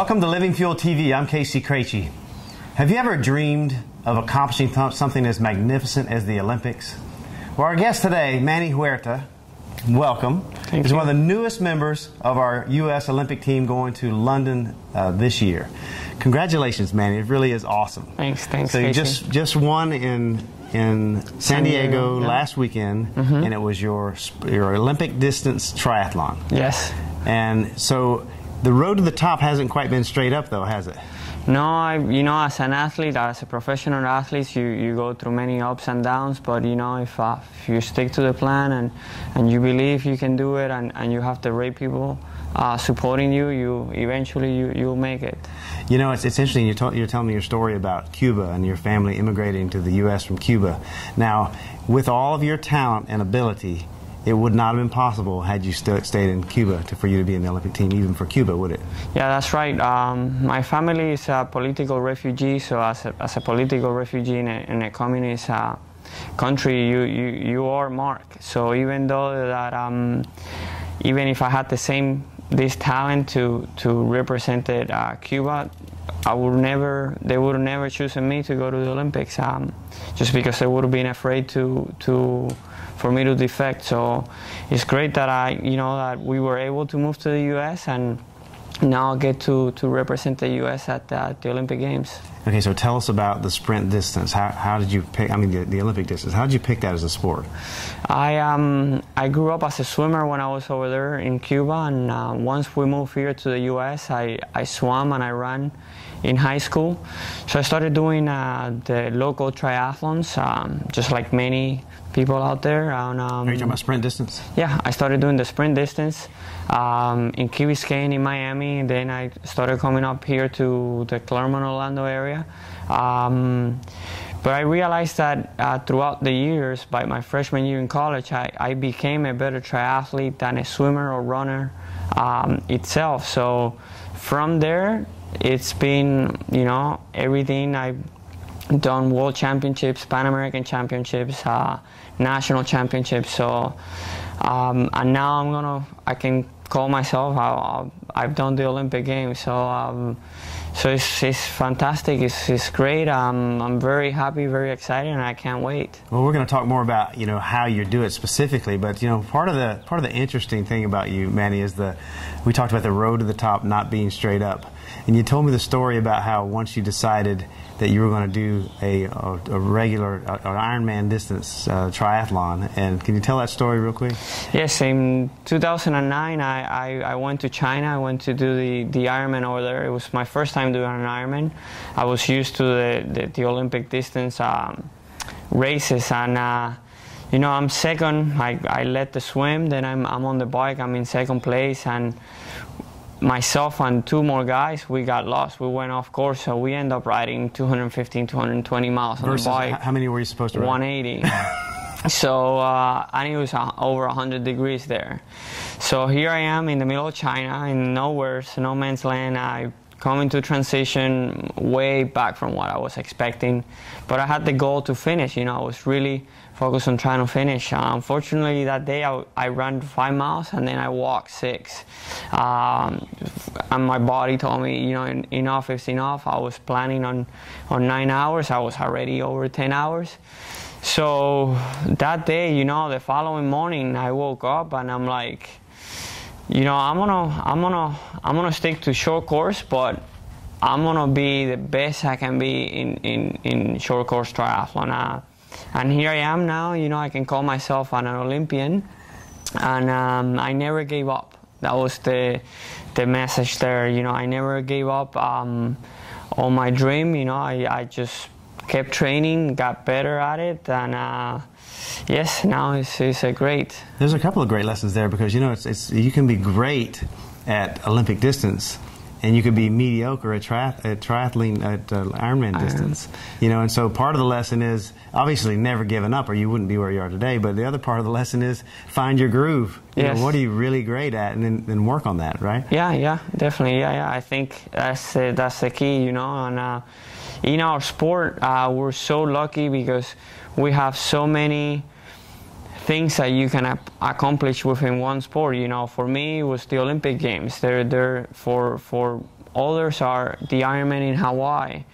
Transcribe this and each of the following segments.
Welcome to Living Fuel TV. I'm Casey Krejci. Have you ever dreamed of accomplishing something as magnificent as the Olympics? Well, our guest today, Manny Huerta, welcome. Thank He's you. one of the newest members of our U.S. Olympic team going to London this year. Congratulations, Manny. It really is awesome. Thanks, So you Casey. just won in San Diego yeah. last weekend, and it was your Olympic distance triathlon. Yes. And so the road to the top hasn't quite been straight up, though, has it? No, you know, as an athlete, as a professional athlete, you go through many ups and downs. But you know, if you stick to the plan and you believe you can do it, and you have the right people supporting you, eventually you'll make it. You know, it's interesting. You're telling me your story about Cuba and your family immigrating to the U.S. from Cuba. Now, with all of your talent and ability, it would not have been possible had you stayed in Cuba for you to be in the Olympic team, even for Cuba, would it? Yeah, that's right. My family is a political refugee, so as a political refugee in a communist country, you are marked. So even though that, even if I had this talent to represent Cuba, they would have never chosen me to go to the Olympics, just because they would have been afraid for me to defect. So it's great that that we were able to move to the U.S. and now get to represent the U.S. at the Olympic Games. Okay, so tell us about the sprint distance. How did you pick? I mean, the Olympic distance. How did you pick that as a sport? I grew up as a swimmer when I was over there in Cuba, and once we moved here to the U.S., I swam and I ran in high school. So I started doing the local triathlons, just like many people out there. Are you talking about sprint distance? Yeah, I started doing the sprint distance in Key Biscayne in Miami. Then I started coming up here to the Claremont, Orlando area. But I realized that throughout the years, by my freshman year in college, I became a better triathlete than a swimmer or runner itself. So from there, it's been, everything. I've done world championships, Pan American championships, national championships. So, and now I can call myself, I've done the Olympic Games. So, so it's fantastic. It's great. I'm very happy, very excited, and I can't wait. Well, we're going to talk more about how you do it specifically, but part of the interesting thing about you, Manny, is we talked about the road to the top not being straight up, and you told me the story about how once you decided that you were going to do a regular an Ironman distance triathlon, and can you tell that story real quick? Yes, in 2009 I went to China. I went to do the Ironman over there. It was my first time doing an Ironman. I was used to the Olympic distance races, and I'm second. I led the swim, then I'm on the bike. I'm in second place, and myself and two more guys, we got lost. We went off course, so we ended up riding 215, 220 miles on the bike. How many were you supposed to ride? 180. So, and it was over 100 degrees there. So here I am in the middle of China, in nowhere, so no man's land. I come into transition way back from what I was expecting, but I had the goal to finish. I was really focused on trying to finish. Unfortunately, that day I ran 5 miles and then I walked 6. And my body told me, enough is enough. I was planning on 9 hours. I was already over 10 hours. So that day, the following morning, I woke up and I'm like, I'm gonna stick to short course, but I'm gonna be the best I can be in short course triathlon. And here I am now. I can call myself an Olympian, and I never gave up. That was the message there. I never gave up on my dream. I just kept training, got better at it, and yes, now it's a great. There's a couple of great lessons there, because you can be great at Olympic distance, and you could be mediocre at triathlon at Ironman distance. And so part of the lesson is obviously never giving up, or you wouldn't be where you are today. But the other part of the lesson is find your groove. Yes. What are you really great at, and then work on that, right? Yeah, definitely. Yeah. I think that's the key. And in our sport, we're so lucky because we have so many things that you can accomplish within one sport. For me, it was the Olympic Games. They're for others are the Ironman in Hawaii.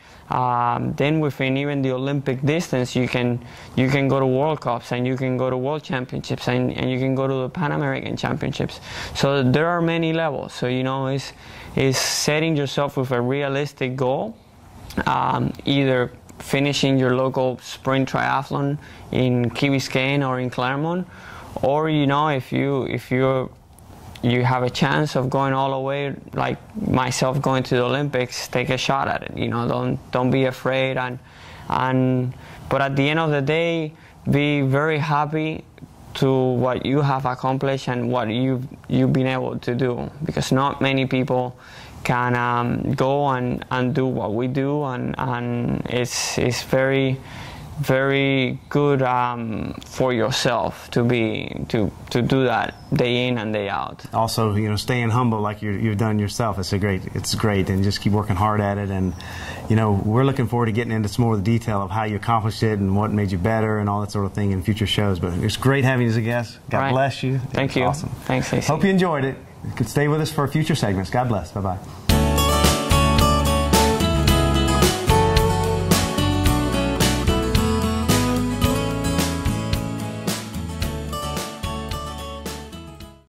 Then within even the Olympic distance, you can go to World Cups, and you can go to World Championships, and you can go to the Pan American Championships. So there are many levels. So it's setting yourself with a realistic goal, either finishing your local sprint triathlon in Key Biscayne or in Claremont, or if you have a chance of going all the way, like myself going to the Olympics, take a shot at it. Don't be afraid, but at the end of the day, be very happy to what you have accomplished and what you've been able to do, because not many people can go and do what we do, and it's very, very good for yourself to do that day in and day out. Also, staying humble like you've done yourself. It's great, and just keep working hard at it. And we're looking forward to getting into some more of the detail of how you accomplished it and what made you better and all that sort of thing in future shows. But it's great having you as a guest. God bless you. Thank you. Awesome. Thanks, AC. Hope you enjoyed it. You can stay with us for future segments. God bless. Bye bye.